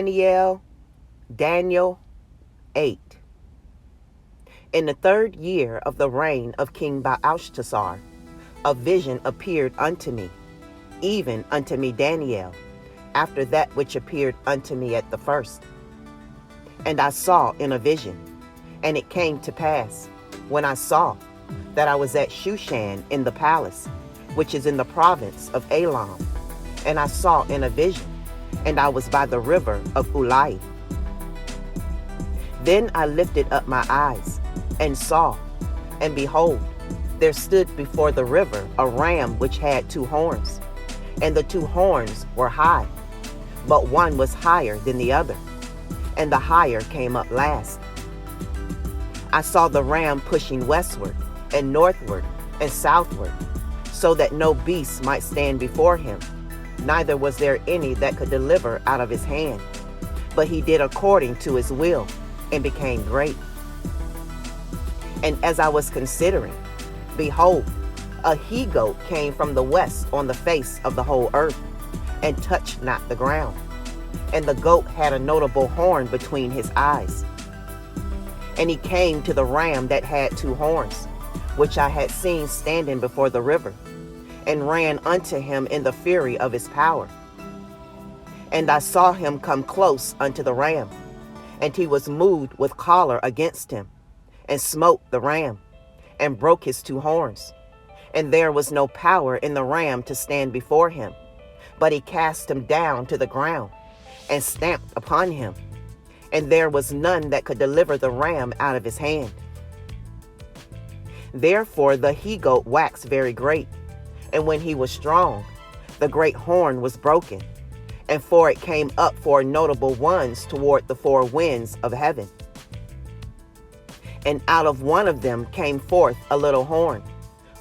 Daniel 8. In the 3rd year of the reign of King Belshazzar, a vision appeared unto me, even unto me Daniel, after that which appeared unto me at the first. And I saw in a vision, and it came to pass, when I saw, that I was at Shushan in the palace, which is in the province of Elam. And I saw in a vision, and I was by the river of Ulai. Then I lifted up my eyes, and saw, and behold, there stood before the river a ram which had 2 horns, and the 2 horns were high, but one was higher than the other, and the higher came up last. I saw the ram pushing westward, and northward, and southward, so that no beast might stand before him, neither was there any that could deliver out of his hand. But he did according to his will, and became great. And as I was considering, behold, a he-goat came from the west on the face of the whole earth, and touched not the ground. And the goat had a notable horn between his eyes. And he came to the ram that had 2 horns, which I had seen standing before the river, and ran unto him in the fury of his power. And I saw him come close unto the ram, and he was moved with choler against him, and smote the ram, and broke his 2 horns. And there was no power in the ram to stand before him, but he cast him down to the ground, and stamped upon him. And there was none that could deliver the ram out of his hand. Therefore the he-goat waxed very great, and when he was strong, the great horn was broken, and 4 it came up 4 notable ones toward the 4 winds of heaven. And out of one of them came forth a little horn,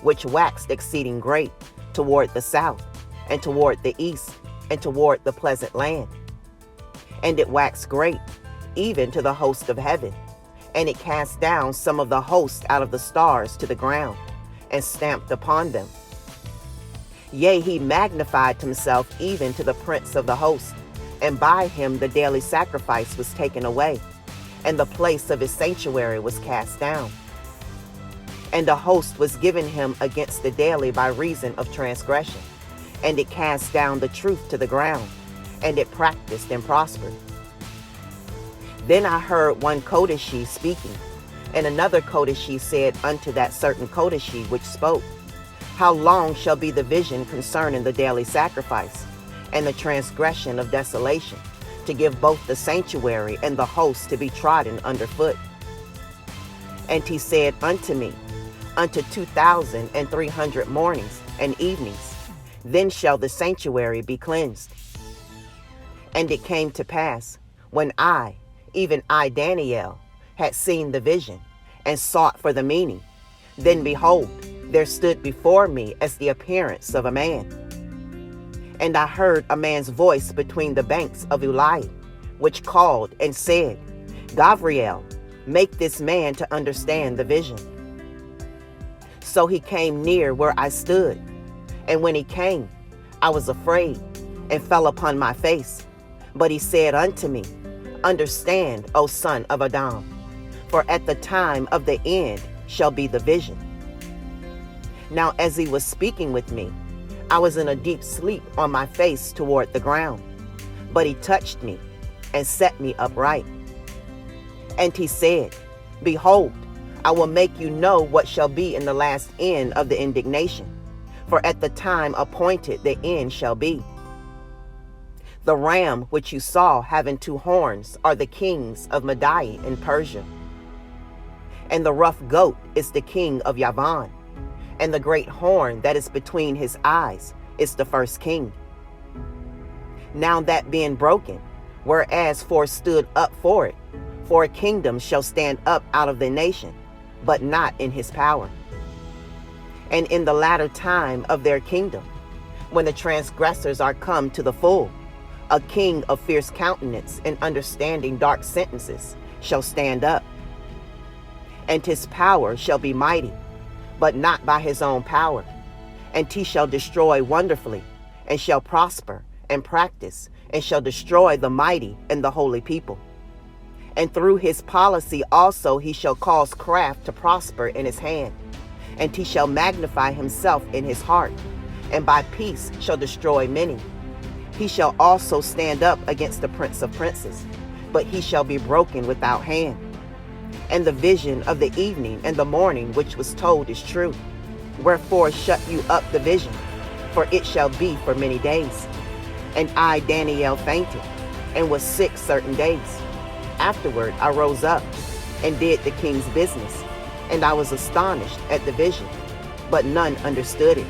which waxed exceeding great, toward the south, and toward the east, and toward the pleasant land. And it waxed great, even to the host of heaven, and it cast down some of the host out of the stars to the ground, and stamped upon them. Yea, he magnified himself even to the prince of the host, and by him the daily sacrifice was taken away, and the place of his sanctuary was cast down. And a host was given him against the daily by reason of transgression, and it cast down the truth to the ground, and it practiced and prospered. Then I heard one Kodeshi speaking, and another Kodeshi said unto that certain Kodeshi which spoke, How long shall be the vision concerning the daily sacrifice, and the transgression of desolation, to give both the sanctuary and the host to be trodden under foot? And he said unto me, Unto 2,300 mornings and evenings, then shall the sanctuary be cleansed. And it came to pass, when even I, Daniel, had seen the vision, and sought for the meaning, then behold, there stood before me as the appearance of a man. And I heard a man's voice between the banks of Ulai, which called and said, Gabriel, make this man to understand the vision. So he came near where I stood, and when he came, I was afraid, and fell upon my face. But he said unto me, Understand, O son of Adam, for at the time of the end shall be the vision. Now as he was speaking with me, I was in a deep sleep on my face toward the ground. But he touched me, and set me upright. And he said, Behold, I will make you know what shall be in the last end of the indignation, for at the time appointed the end shall be. The ram which you saw having 2 horns are the kings of Media and Persia. And the rough goat is the king of Yavan, and the great horn that is between his eyes is the first king. Now that being broken, whereas 4 stood up for it, for a kingdom shall stand up out of the nation, but not in his power. And in the latter time of their kingdom, when the transgressors are come to the full, a king of fierce countenance and understanding dark sentences shall stand up. And his power shall be mighty, but not by his own power. And he shall destroy wonderfully, and shall prosper, and practice, and shall destroy the mighty and the holy people. And through his policy also he shall cause craft to prosper in his hand, and he shall magnify himself in his heart, and by peace shall destroy many. He shall also stand up against the prince of princes, but he shall be broken without hand. And the vision of the evening and the morning which was told is true. Wherefore shut you up the vision, for it shall be for many days. And I, Daniel, fainted, and was sick certain days. Afterward I rose up, and did the king's business, and I was astonished at the vision, but none understood it.